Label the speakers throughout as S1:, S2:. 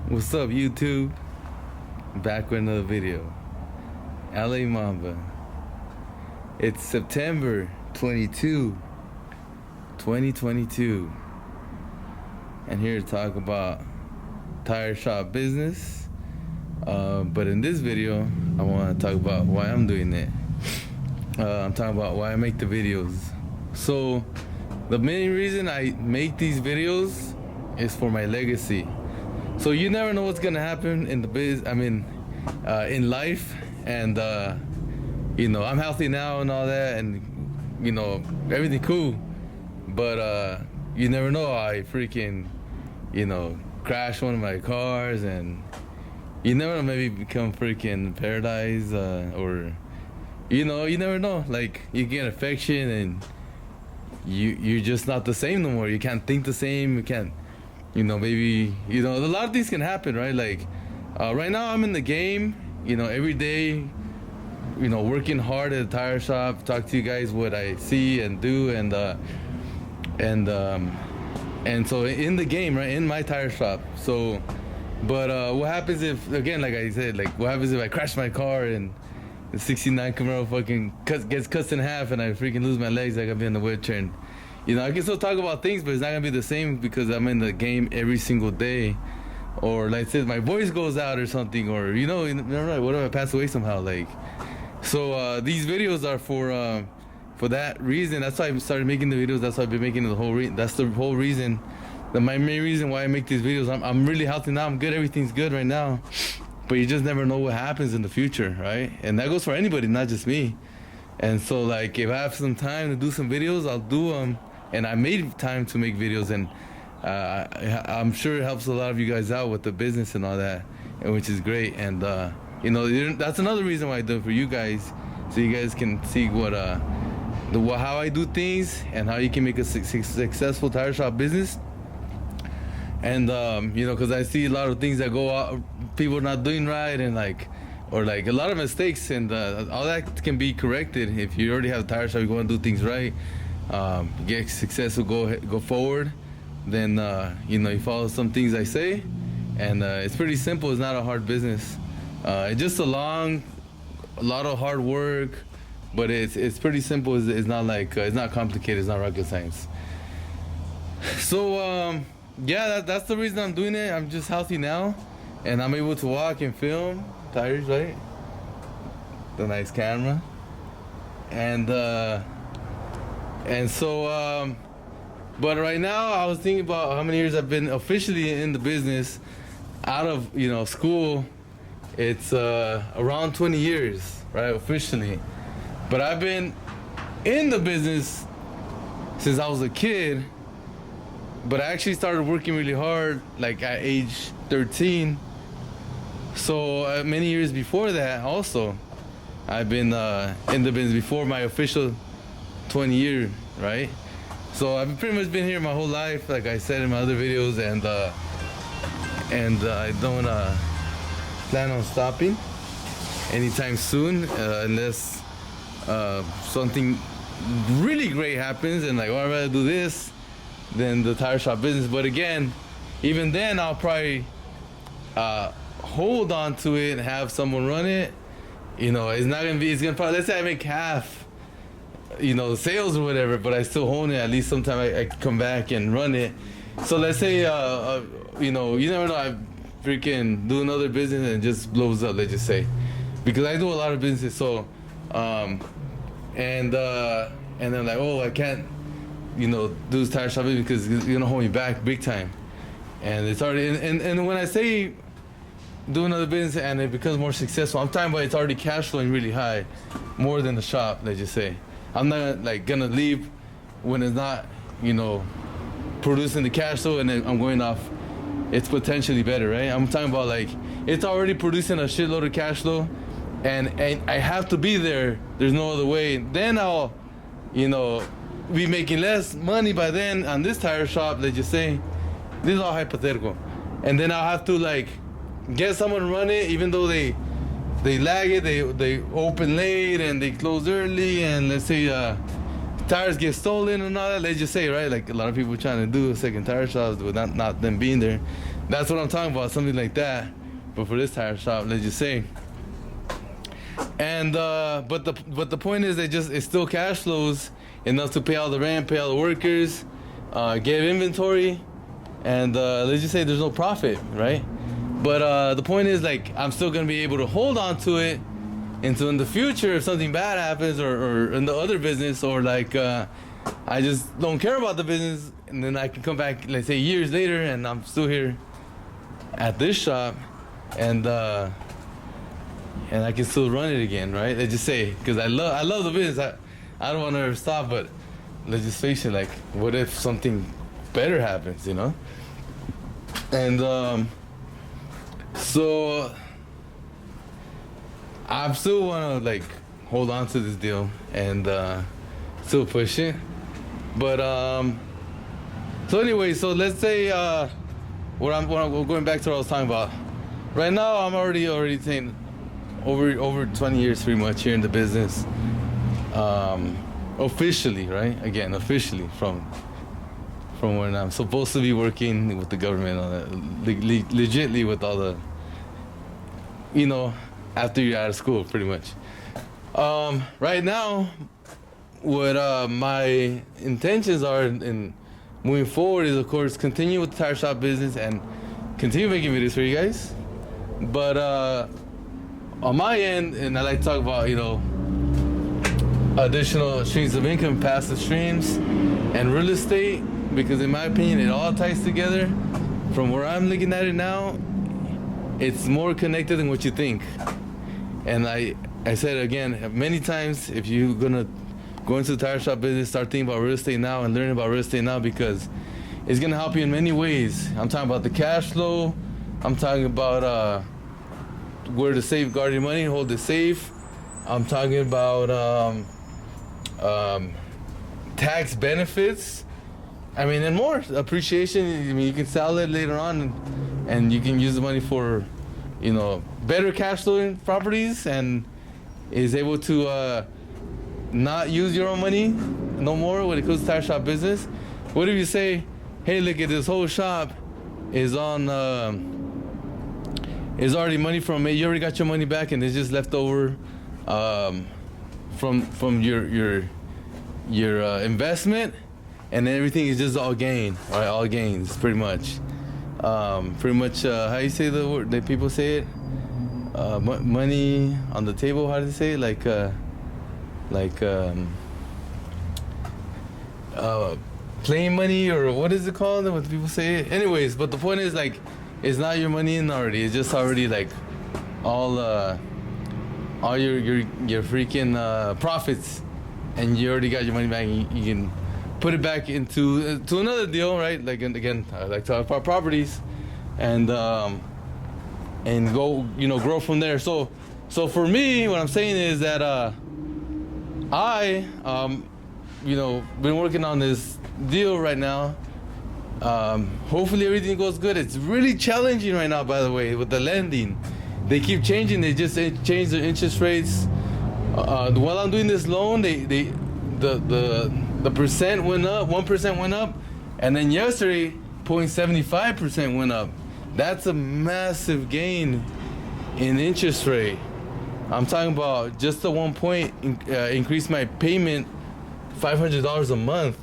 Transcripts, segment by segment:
S1: What's up, YouTube? Back with another video. LA Mamba. It's September 22, 2022. And here to talk about tire shop business. But in this video, I want to talk about why I'm doing it. I'm talking about why I make the videos. So, the main reason I make these videos is for my legacy. So you never know what's gonna happen in the in life, and I'm healthy now and all that, and everything cool. But you never know. I freaking crash one of my cars, and you never know, maybe become freaking paralyzed, or you never know. Like you get an infection, and you're just not the same no more. You can't think the same. You can't. Maybe, a lot of things can happen, right? Like, right now I'm in the game, every day, working hard at the tire shop, talk to you guys what I see and do, and so in the game, right, in my tire shop. So, but what happens if, again, like I said, like, what happens if I crash my car and the 69 Camaro fucking gets cut in half and I freaking lose my legs, like I've been in the wheelchair? And, I can still talk about things, but it's not gonna be the same because I'm in the game every single day. Or like I said, my voice goes out or something, or what if I pass away somehow? Like, so these videos are for that reason. That's why I started making the videos. That's why I've been making that's the whole reason. My main reason why I make these videos. I'm really healthy now. I'm good. Everything's good right now. But you just never know what happens in the future, right? And that goes for anybody, not just me. And so, like, if I have some time to do some videos, I'll do them. And I made time to make videos, and I'm sure it helps a lot of you guys out with the business and all that, which is great. And that's another reason why I do it for you guys, so you guys can see how I do things and how you can make a successful tire shop business. And because I see a lot of things that go out, people not doing right, and or a lot of mistakes, and all that can be corrected if you already have a tire shop. You want to do things right. Get successful, go forward, then you follow some things I say, and it's pretty simple. It's not a hard business. It's just a lot of hard work, but it's pretty simple. It's not it's not complicated. It's not rocket science. So that's the reason I'm doing it. I'm just healthy now, and I'm able to walk and film tires, right? The nice camera, and so, but right now I was thinking about how many years I've been officially in the business. Out of school, it's around 20 years, right, officially. But I've been in the business since I was a kid. But I actually started working really hard, like at age 13. So many years before that, also, I've been in the business before my official 20 year, right? So I've pretty much been here my whole life, like I said in my other videos, and I don't plan on stopping anytime soon, unless something really great happens, and I'd rather do this than the tire shop business. But again, even then, I'll probably hold on to it and have someone run it. It's gonna probably, let's say I make half sales or whatever, but I still own it. At least sometime I come back and run it. So let's say you never know, I freaking do another business and it just blows up, let's just say, because I do a lot of business. So and then I can't do this tire shop because it's gonna hold me back big time. And it's already and when I say do another business and it becomes more successful, I'm talking about it's already cash flowing really high, more than the shop, let's just say. I'm not gonna leave when it's not producing the cash flow, and then I'm going off it's potentially better, right? I'm talking about it's already producing a shitload of cash flow, and I have to be there. There's no other way. Then I'll be making less money by then on this tire shop, let's just say. This is all hypothetical. And then I'll have to get someone to run it, even though they lag it, they open late and they close early, and let's say tires get stolen and all that, let's just say, right? Like a lot of people trying to do second tire shops with not them being there. That's what I'm talking about, something like that. But for this tire shop, let's just say. And but the point is, it still cash flows enough to pay all the rent, pay all the workers, get inventory, and let's just say there's no profit, right? But the point is, like, I'm still gonna be able to hold on to it until in the future, if something bad happens, or in the other business, or like I just don't care about the business, and then I can come back, let's say years later, and I'm still here at this shop, and I can still run it again, right? Let's just say, because I love the business. I don't want to ever stop, but let's just face it, like, what if something better happens, you know? And so I still want to, like, hold on to this deal and still push it. But so anyway, so let's say what I'm going back to what I was talking about. Right now, I'm already saying over 20 years pretty much here in the business. Officially, right? Again, officially from when I'm supposed to be working with the government on it, legitly with all the, you know, after you're out of school, pretty much. Right now, what my intentions are in moving forward is, of course, continue with the tire shop business and continue making videos for you guys. But on my end, and I like to talk about, you know, additional streams of income, passive streams, and real estate, because in my opinion, it all ties together. From where I'm looking at it now, it's more connected than what you think. And I said again many times, if you're gonna go into the tire shop business, start thinking about real estate now and learning about real estate now, because it's gonna help you in many ways. I'm talking about the cash flow. I'm talking about where to safeguard your money, hold it safe. I'm talking about tax benefits. I mean, and more appreciation. I mean, you can sell it later on, and you can use the money for, you know, better cash flowing properties, and is able to not use your own money no more when it comes to tire shop business. What if you say, hey, look at this whole shop is on is already money from it. You already got your money back, and it's just left over from your investment, and everything is just all gain, right? All gains, pretty much. Pretty much, how you say the word that people say it? Money on the table. How do they say it? Playing money, or what is it called? What people say it? Anyways, but the point is, like, it's not your money in already. It's just already, like, all your freaking profits, and you already got your money back. You can put it back into to another deal, right? Like, and again, I like to talk about properties, and go, you know, grow from there. So for me, what I'm saying is that I you know, been working on this deal right now. Hopefully everything goes good. It's really challenging right now, by the way, with the lending. They keep changing. They just changed their interest rates. While I'm doing this loan, the percent went up, 1% went up, and then yesterday 0.75% went up. That's a massive gain in interest rate. I'm talking about just the 1 point increased my payment $500 a month.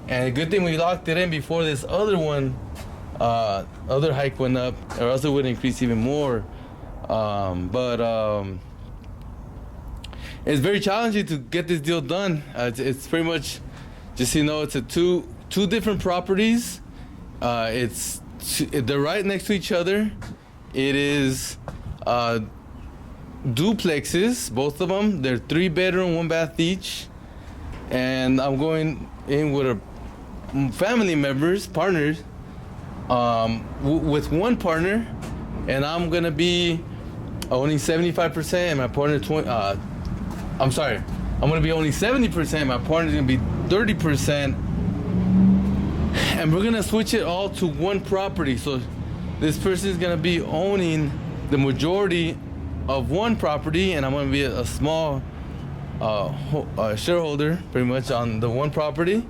S1: And a good thing we locked it in before this other one, other hike went up, or else it would increase even more. But it's very challenging to get this deal done. It's pretty much, just so you know, it's two different properties. They're right next to each other. It is duplexes, both of them. They're 3-bedroom, 1-bath each. And I'm going in with family members, partners, with one partner, and I'm gonna be owning 75%, and my partner I'm gonna be owning 70%. My partner's gonna be 30%, and we're gonna switch it all to one property. So this person's gonna be owning the majority of one property, and I'm gonna be a small shareholder pretty much on the one property,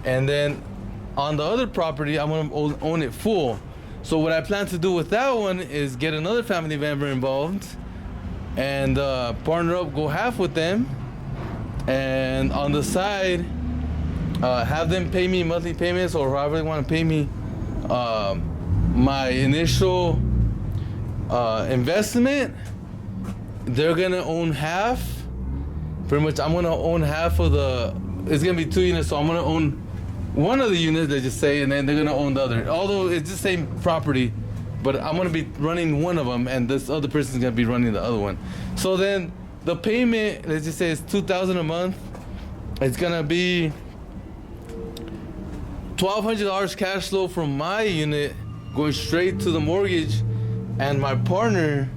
S1: and then on the other property I'm gonna own it full. So what I plan to do with that one is get another family member involved and partner up, go half with them, and on the side have them pay me monthly payments, or however they want to pay me my initial investment. They're gonna own half. Pretty much, I'm gonna own half of the. It's gonna be 2 units, so I'm gonna own one of the units, let's just say, and then they're gonna own the other. Although it's the same property, but I'm gonna be running one of them, and this other person's gonna be running the other one. So then the payment, let's just say, it's $2,000 a month. It's gonna be $1,200 cash flow from my unit going straight to the mortgage, and my partner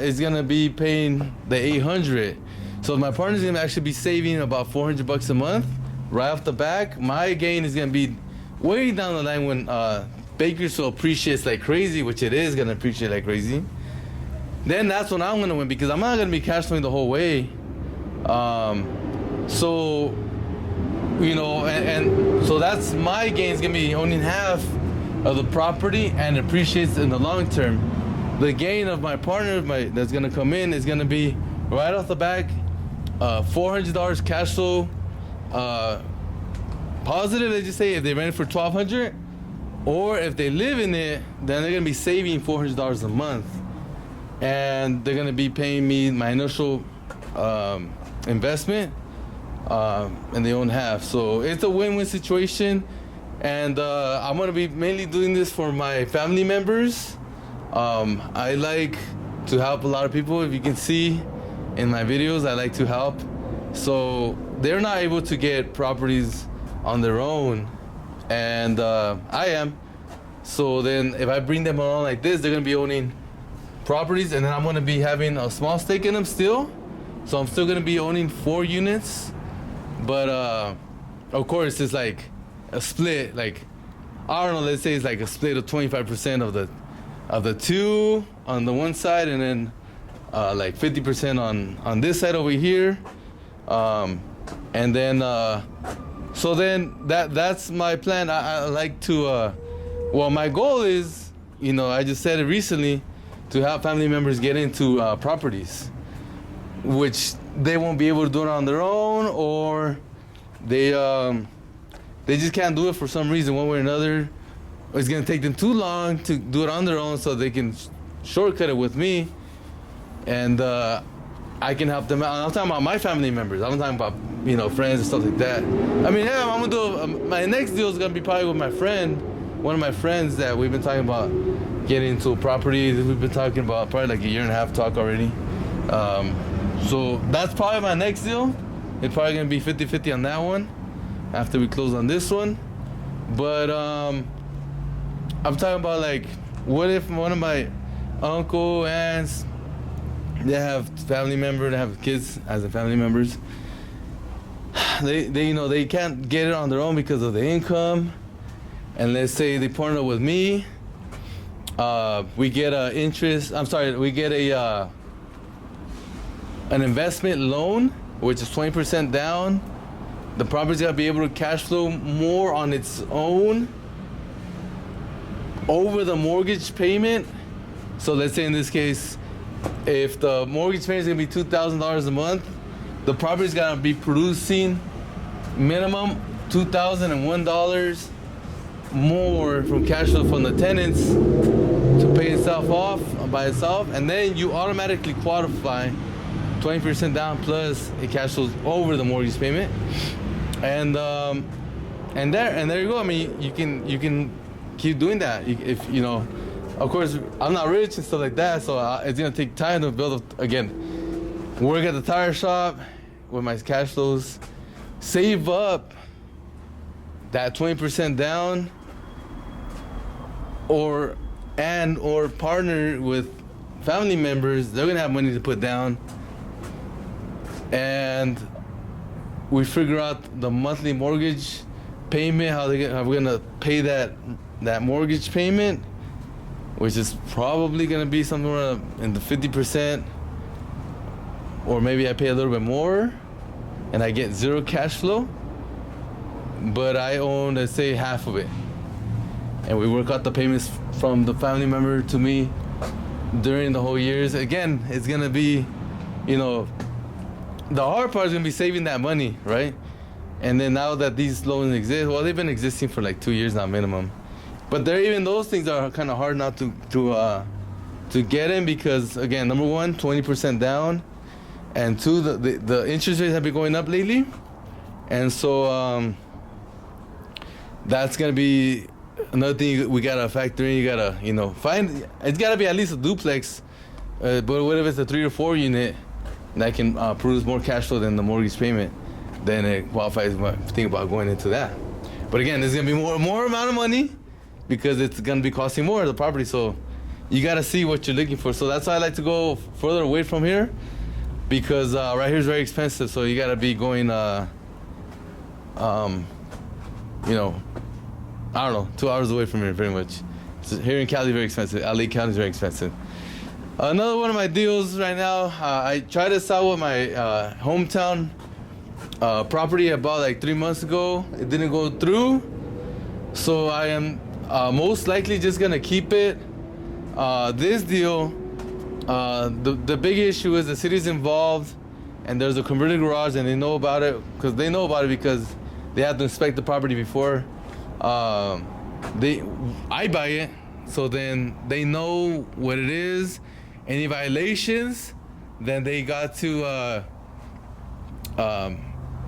S1: is gonna be paying the $800. So my partner's gonna actually be saving about $400 a month right off the back. My gain is gonna be way down the line when Bakersfield appreciates like crazy, which it is gonna appreciate like crazy. Then that's when I'm gonna win, because I'm not gonna be cash flowing the whole way. So you know, and so that's my gain is gonna be owning half of the property and appreciates in the long term. The gain of my partner, that's gonna come in, is gonna be right off the back, $400 cash flow, positive. Let's just say if they rent it for $1,200, or if they live in it, then they're gonna be saving $400 a month, and they're gonna be paying me my initial investment, and they own half. So it's a win-win situation, and I'm gonna be mainly doing this for my family members. I like to help a lot of people. If you can see in my videos, I like to help. So they're not able to get properties on their own, and I am. So then if I bring them along like this, they're gonna be owning properties, and then I'm gonna be having a small stake in them still. So I'm still gonna be owning 4 units, but of course it's like a split. Like, I don't know, let's say it's like a split of 25% of the 2 on the one side, and then like 50% on this side over here, and then so then that's my plan. I like to well, my goal is, you know, I just said it recently, to have family members get into properties, which they won't be able to do it on their own, or they just can't do it for some reason, one way or another. It's gonna take them too long to do it on their own, so they can shortcut it with me, and I can help them out. I'm talking about my family members. I'm talking about, you know, friends and stuff like that. I mean, yeah, I'm gonna do my next deal is gonna be probably with my friend, one of my friends that we've been talking about getting into a property. We've been talking about probably like a year and a half talk already. So that's probably my next deal. It's probably gonna be 50-50 on that one after we close on this one. But I'm talking about, like, what if one of my uncle, aunts, they have family members, they have kids as a family members. They you know, they can't get it on their own because of the income, and let's say they partner with me. We get we get an investment loan, which is 20% down. The property's gotta be able to cash flow more on its own over the mortgage payment. So let's say in this case, if the mortgage payment is gonna be $2,000 a month, the property's gotta be producing minimum $2,001 more from cash flow from the tenants to pay itself off by itself, and then you automatically qualify 20% down plus it cash flows over the mortgage payment, and there you go. I mean, you can keep doing that if you know. Of course, I'm not rich and stuff like that, so it's gonna take time to build up again. Work at the tire shop with my cash flows, save up that 20% down, or partner with family members. They're gonna have money to put down, and we figure out the monthly mortgage payment, how we're gonna pay that mortgage payment, which is probably gonna be somewhere in the 50% or maybe I pay a little bit more and I get zero cash flow, but I own, let's say, half of it, and we work out the payments from the family member to me during the whole years. Again, it's gonna be, the hard part is gonna be saving that money, right? And then now that these loans exist, well, they've been existing for like 2 years now minimum, but even those things are kind of hard not to get in, because again, number one, 20% down, and two, the interest rates have been going up lately, and so that's gonna be another thing we gotta factor in. You gotta find, it's gotta be at least a duplex, but what if it's a 3 or 4 unit that can produce more cash flow than the mortgage payment? Then it qualifies. Think about going into that. But again, there's gonna be more amount of money because it's gonna be costing more the property. So you gotta see what you're looking for. So that's why I like to go further away from here, because right here is very expensive. So you gotta be going, I don't know, 2 hours away from here, pretty much. So here in Cali, very expensive. LA County is very expensive. Another one of my deals right now, I tried to sell with my hometown property I bought like 3 months ago. It didn't go through, so I am most likely just gonna keep it. This deal, the big issue is the city's involved, and there's a converted garage, and they know about it because they have to inspect the property before I buy it. So then they know what it is. Any violations, then they got to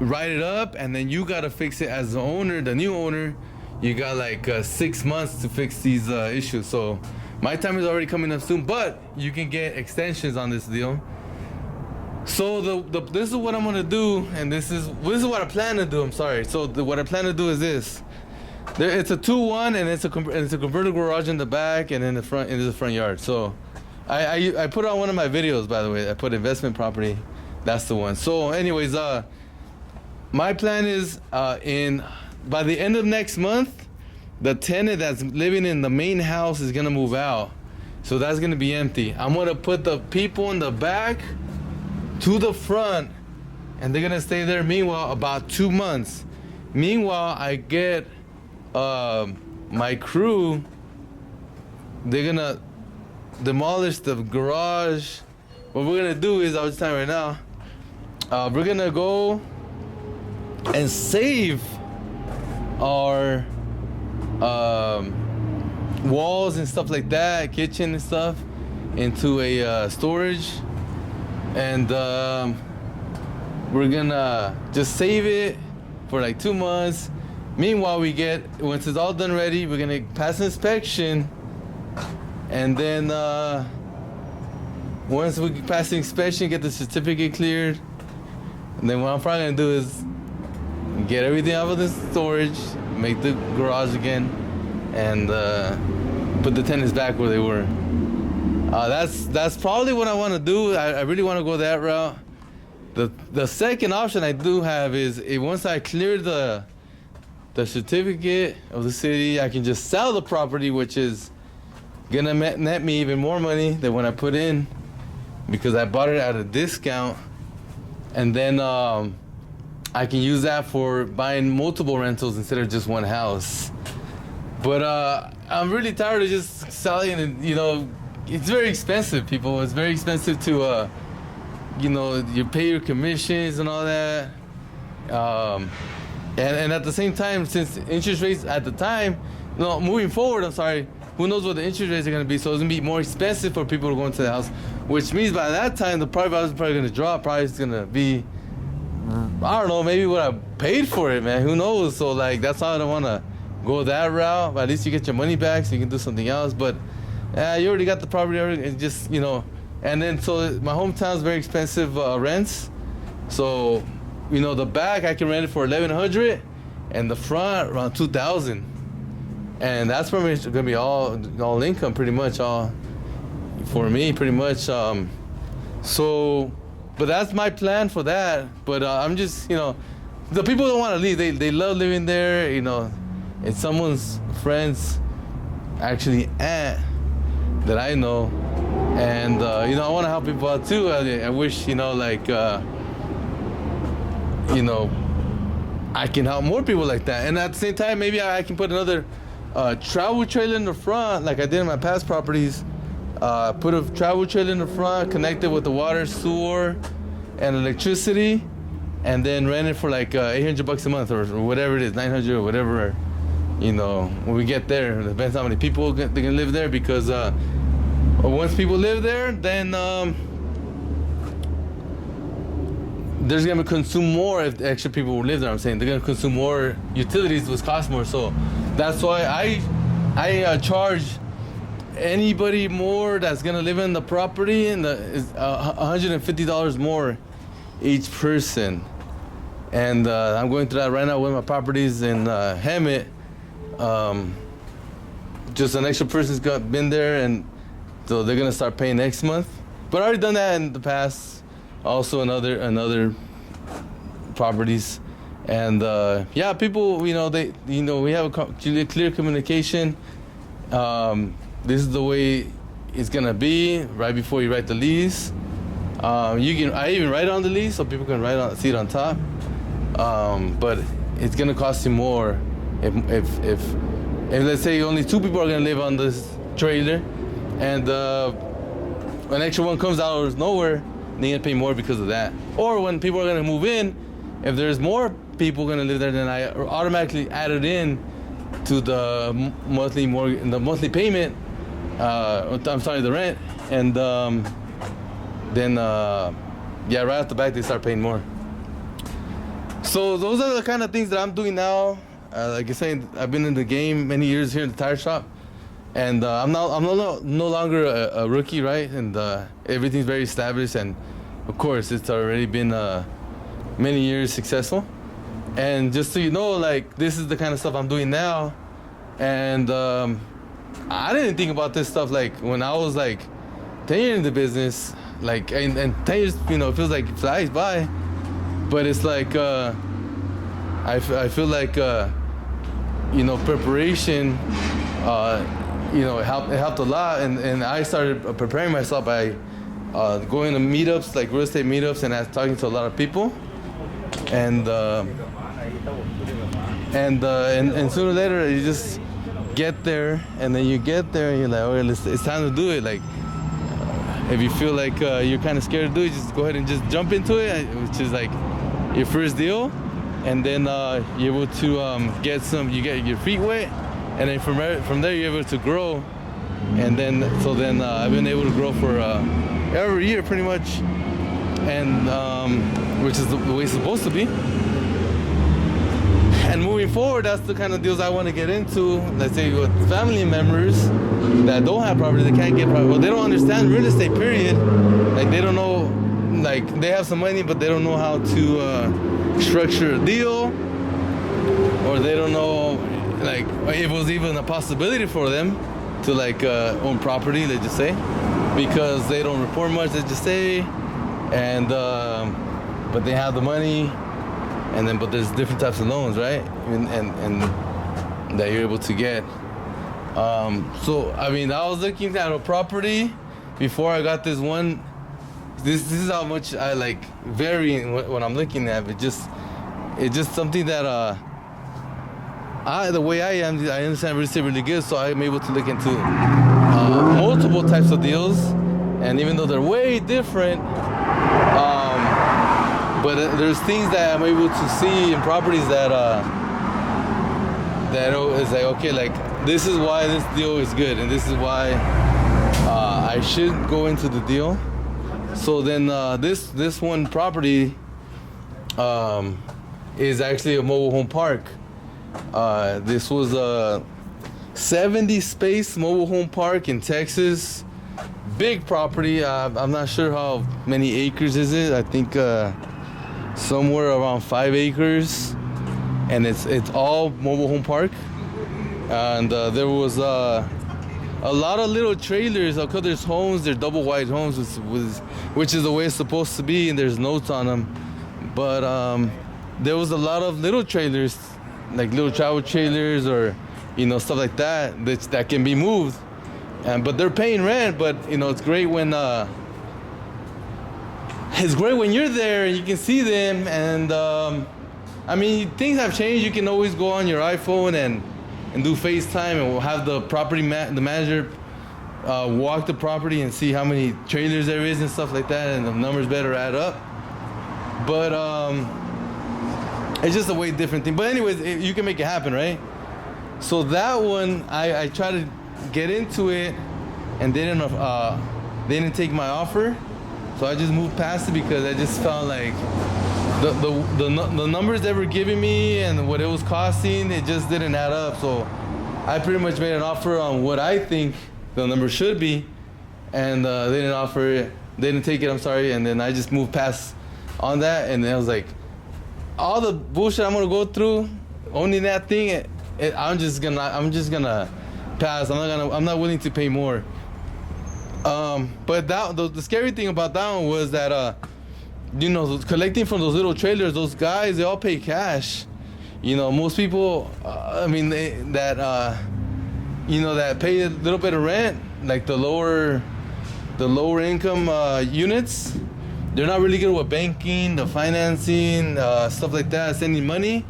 S1: write it up, and then you gotta fix it as the owner, the new owner. You got like 6 months to fix these issues. So my time is already coming up soon, but you can get extensions on this deal. So this is what I'm gonna do, and this is what I plan to do. I'm sorry. So what I plan to do is this. It's a 2-1, and it's a converted garage in the back, and in the front, into the front yard. So I put on one of my videos, by the way. I put investment property. That's the one. So anyways, my plan is by the end of next month, the tenant that's living in the main house is gonna move out. So that's gonna be empty. I'm gonna put the people in the back to the front, and they're gonna stay there meanwhile about 2 months. Meanwhile, I get my crew, they're gonna demolish the garage. What we're gonna do is, I'll just tell you right now, we're gonna go and save our walls and stuff like that, kitchen and stuff, into a storage, and we're gonna just save it for like 2 months. Meanwhile, once it's all done ready, we're gonna pass inspection, and then once we pass the inspection, get the certificate cleared, and then what I'm probably gonna do is get everything out of the storage, make the garage again, and put the tenants back where they were. That's probably what I want to do. I really want to go that route. The second option I do have is, once I clear the certificate of the city, I can just sell the property, which is gonna net me even more money than when I put in, because I bought it at a discount, and then I can use that for buying multiple rentals instead of just one house. But I'm really tired of just selling, and it's very expensive, people. It's very expensive to you pay your commissions and all that. And at the same time, since interest rates at the time, moving forward, I'm sorry, who knows what the interest rates are going to be. So it's going to be more expensive for people to go into the house, which means by that time, the property value is probably going to drop. Probably it's going to be, I don't know, maybe what I paid for it, man. Who knows? So like, that's how I don't want to go that route. But at least you get your money back so you can do something else. But you already got the property, and just, and then so my hometown is very expensive rents. So, the back I can rent it for $1,100, and the front around $2,000, and that's pretty much gonna be all income, pretty much all for me, pretty much. So, but that's my plan for that. But I'm just, the people don't want to leave. They love living there. It's someone's friend's actually aunt that I know. And you know, I want to help people out too. I wish, you know, like you know, I can help more people like that. And at the same time, maybe I can put another travel trailer in the front, like I did in my past properties. Put a travel trailer in the front, connect it with the water, sewer, and electricity, and then rent it for like $800 a month or whatever it is, 900 or whatever. You know, when we get there, it depends how many people they can live there, because once people live there, then there's gonna consume more if extra people will live there. I'm saying they're gonna consume more utilities, which cost more. So that's why I charge anybody more that's gonna live in the property, and is $150 more each person. And I'm going through that right now with my properties in Hemet. Just an extra person's been there, and so they're gonna start paying next month. But I already done that in the past, also in other properties. And yeah, people, you know, we have a clear communication. This is the way it's gonna be right before you write the lease. I even write on the lease so people can see it on top. But it's gonna cost you more if let's say only 2 people are gonna live on this trailer, and an extra one comes out of nowhere, they're gonna pay more because of that. Or when people are gonna move in, if there's more people gonna live there, then I automatically add it in to the monthly payment. I'm sorry, the rent, and then yeah, right off the bat they start paying more. So those are the kind of things that I'm doing now. Like I said, I've been in the game many years here in the tire shop, and I'm no longer a rookie, right? And everything's very established, and of course it's already been many years successful. And just so you know, like, this is the kind of stuff I'm doing now. And I didn't think about this stuff like when I was like 10 years in the business, like, and 10 years, you know, it feels like it flies by. But it's like I feel like you know, preparation, you know, it helped a lot. And I started preparing myself by going to meetups, like real estate meetups, and talking to a lot of people. And sooner or later you just get there, and then you get there and you're like, okay, it's time to do it. Like, if you feel like you're kind of scared to do it, just go ahead and just jump into it, which is like your first deal. And then you're able to you get your feet wet, and then from there you're able to grow. And then I've been able to grow for every year pretty much, and which is the way it's supposed to be. And moving forward, that's the kind of deals I want to get into. Let's say with family members that don't have property, they can't get property. Well, they don't understand real estate, period. Like, they don't know, like, they have some money, but they don't know how to structure a deal, or they don't know, like, if it was even a possibility for them to, like, own property, let's just say, because they don't report much, let's just say, and but they have the money. And then, but there's different types of loans, right? And that you're able to get. So, I mean, I was looking at a property before I got this one. This is how much I like vary in what I'm looking at. It's just something that the way I am, I understand real estate really good, so I'm able to look into multiple types of deals. And even though they're way different, but there's things that I'm able to see in properties that is like, okay, like, this is why this deal is good, and this is why I should go into the deal. So then this one property is actually a mobile home park. This was a 70 space mobile home park in Texas. Big property. I'm not sure how many acres is it. I think somewhere around 5 acres, and it's all mobile home park. And there was a lot of little trailers. Because there's homes, they're double wide homes, which is the way it's supposed to be, and there's notes on them. But there was a lot of little trailers, like little travel trailers, or, you know, stuff like that can be moved. and but they're paying rent. But you know, it's great when you're there and you can see them. And I mean, things have changed. You can always go on your iPhone and do FaceTime, and we'll have the the manager walk the property and see how many trailers there is and stuff like that, and the numbers better add up. But it's just a way different thing. But anyways, you can make it happen, right? So that one, I tried to get into it, and they didn't take my offer. So I just moved past it because I just felt like the numbers they were giving me and what it was costing, it just didn't add up. So I pretty much made an offer on what I think the number should be, and they didn't offer it. They didn't take it. I'm sorry. And then I just moved past on that, and then I was like, all the bullshit I'm gonna go through, owning that thing, I'm just gonna pass. I'm not willing to pay more. But the scary thing about that one was that you know, collecting from those little trailers, those guys, they all pay cash. You know, most people, I mean, that pay a little bit of rent, like the lower income units, they're not really good with banking, the financing, stuff like that, sending money.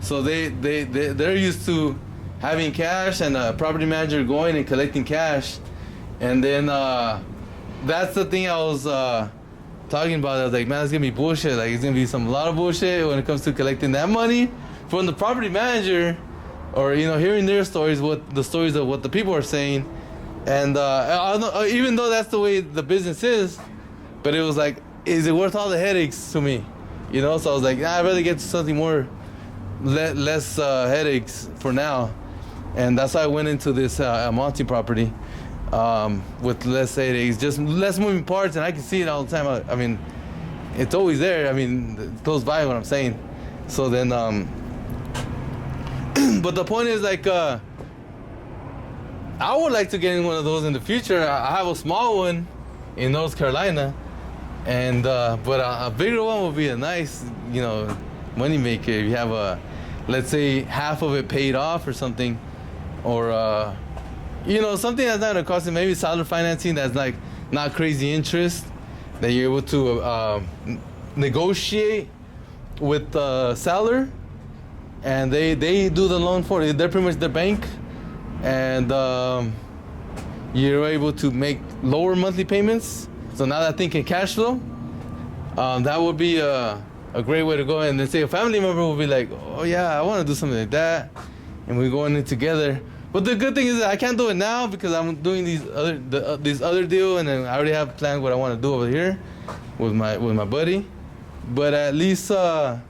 S1: So they're used to having cash and a property manager going and collecting cash. And then that's the thing I was talking about. I was like, man, it's gonna be bullshit. Like, it's gonna be a lot of bullshit when it comes to collecting that money from the property manager, or you know, hearing their stories, the stories of what the people are saying. And even though that's the way the business is, but it was like, is it worth all the headaches to me? You know, so I was like, I'd rather get to something more, less headaches for now. And that's why I went into this Monty property with less headaches, just less moving parts, and I can see it all the time. I mean, it's always there. I mean, it's close by, what I'm saying. So then, but the point is, like, I would like to get in one of those in the future. I have a small one in North Carolina, and but a bigger one would be a nice, you know, money maker. If you have let's say half of it paid off or something, or you know, something that's not gonna cost you, maybe seller financing that's like not crazy interest, that you're able to negotiate with the seller, and they do the loan for you. They're pretty much the bank, and you're able to make lower monthly payments. So now that thing can cash flow, that would be a great way to go. And then say a family member will be like, oh yeah, I want to do something like that, and we're going in together. But the good thing is that I can't do it now because I'm doing this other deal, and then I already have planned what I want to do over here with my buddy. But at least I'm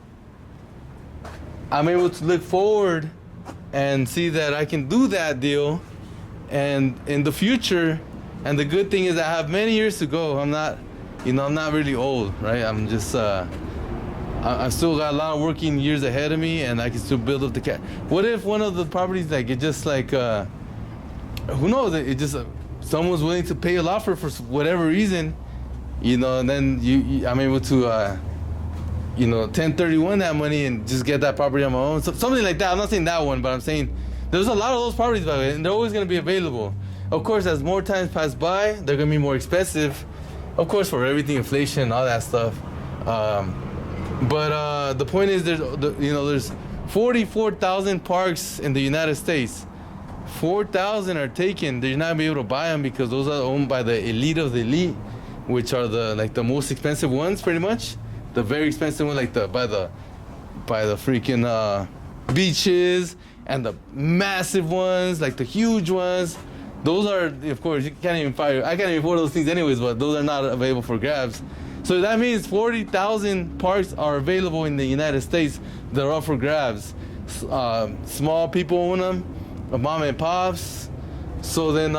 S1: able to look forward and see that I can do that deal, and in the future. And the good thing is I have many years to go. I'm not really old, right? I'm just I've still got a lot of working years ahead of me, and I can still build up the cash. What if one of the properties, like, it just like who knows? It just someone's willing to pay a lot for whatever reason, you know, and then I'm able to 1031 that money and just get that property on my own. So, something like that. I'm not saying that one, but I'm saying there's a lot of those properties, by the way, and they're always going to be available. Of course, as more times pass by, they're going to be more expensive. Of course, for everything, inflation, all that stuff. But the point is, there's 44,000 parks in the United States. 4,000 are taken. They're not gonna be able to buy them because those are owned by the elite of the elite, which are the most expensive ones, pretty much. The very expensive one, like by the freaking beaches, and the massive ones, like the huge ones. Those are, of course, you can't even fire. I can't even afford those things anyways, but those are not available for grabs. So that means 40,000 parks are available in the United States. They're up for grabs. Small people own them, mom and pops. So then,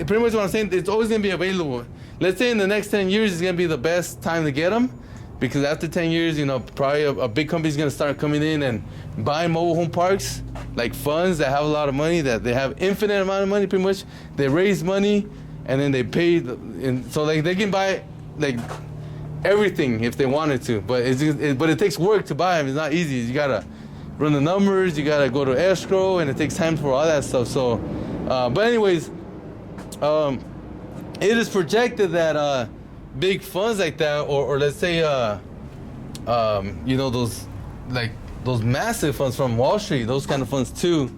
S1: pretty much what I'm saying, it's always gonna be available. Let's say in the next 10 years, it's gonna be the best time to get them, because after 10 years, probably a big company's gonna start coming in and buying mobile home parks, like funds that have a lot of money, that they have infinite amount of money, pretty much. They raise money, and then they pay, and so like they can buy like everything if they wanted to, but it takes work to buy them. It's not easy. You gotta run the numbers, you gotta go to escrow, and it takes time for all that stuff. So, but anyways, It is projected that big funds like that, or let's say those those massive funds from Wall Street, those kind of funds too.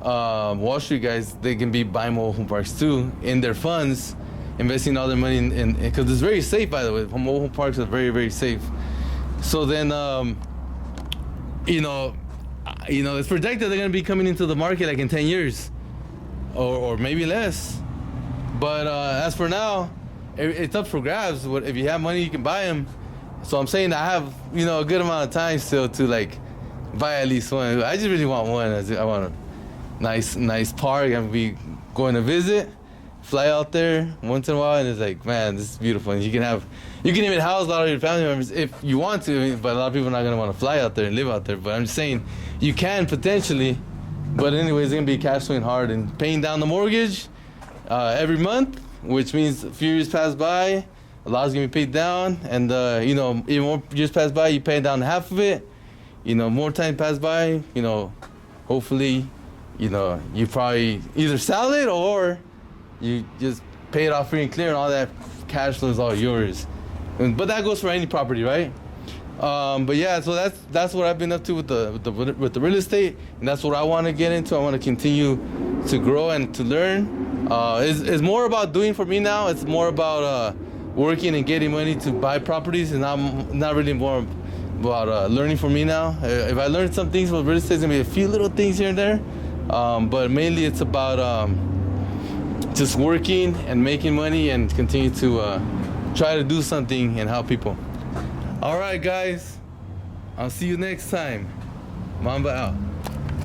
S1: Wall Street guys, they can be buying mobile home parks too in their funds, investing all their money in because it's very safe, by the way. Mobile home parks are very, very safe. So then it's projected they're gonna be coming into the market like in 10 years, or maybe less. But as for now, it's up for grabs. If you have money, you can buy them. So I'm saying I have a good amount of time still to like buy at least one. I just really want one. I want a nice park. I'm be going to visit, fly out there once in a while, and it's like, man, this is beautiful. And you can even house a lot of your family members if you want to. But a lot of people are not gonna want to fly out there and live out there. But I'm just saying you can potentially. But anyways, it's gonna be cash flowing hard and paying down the mortgage every month, which means a few years pass by, a lot is gonna be paid down, and even more years pass by, you pay down half of it. More time pass by, hopefully, you probably either sell it or you just pay it off free and clear, and all that cash flow is all yours. But that goes for any property, right? But yeah, so that's what I've been up to with the real estate, and that's what I want to get into. I want to continue to grow and to learn. It's more about doing for me now. It's more about working and getting money to buy properties, and I'm not really more about learning for me now. If I learn some things about real estate, it's gonna be a few little things here and there, but mainly it's about just working and making money and continue to try to do something and help people. All right, guys, I'll see you next time. Mamba out.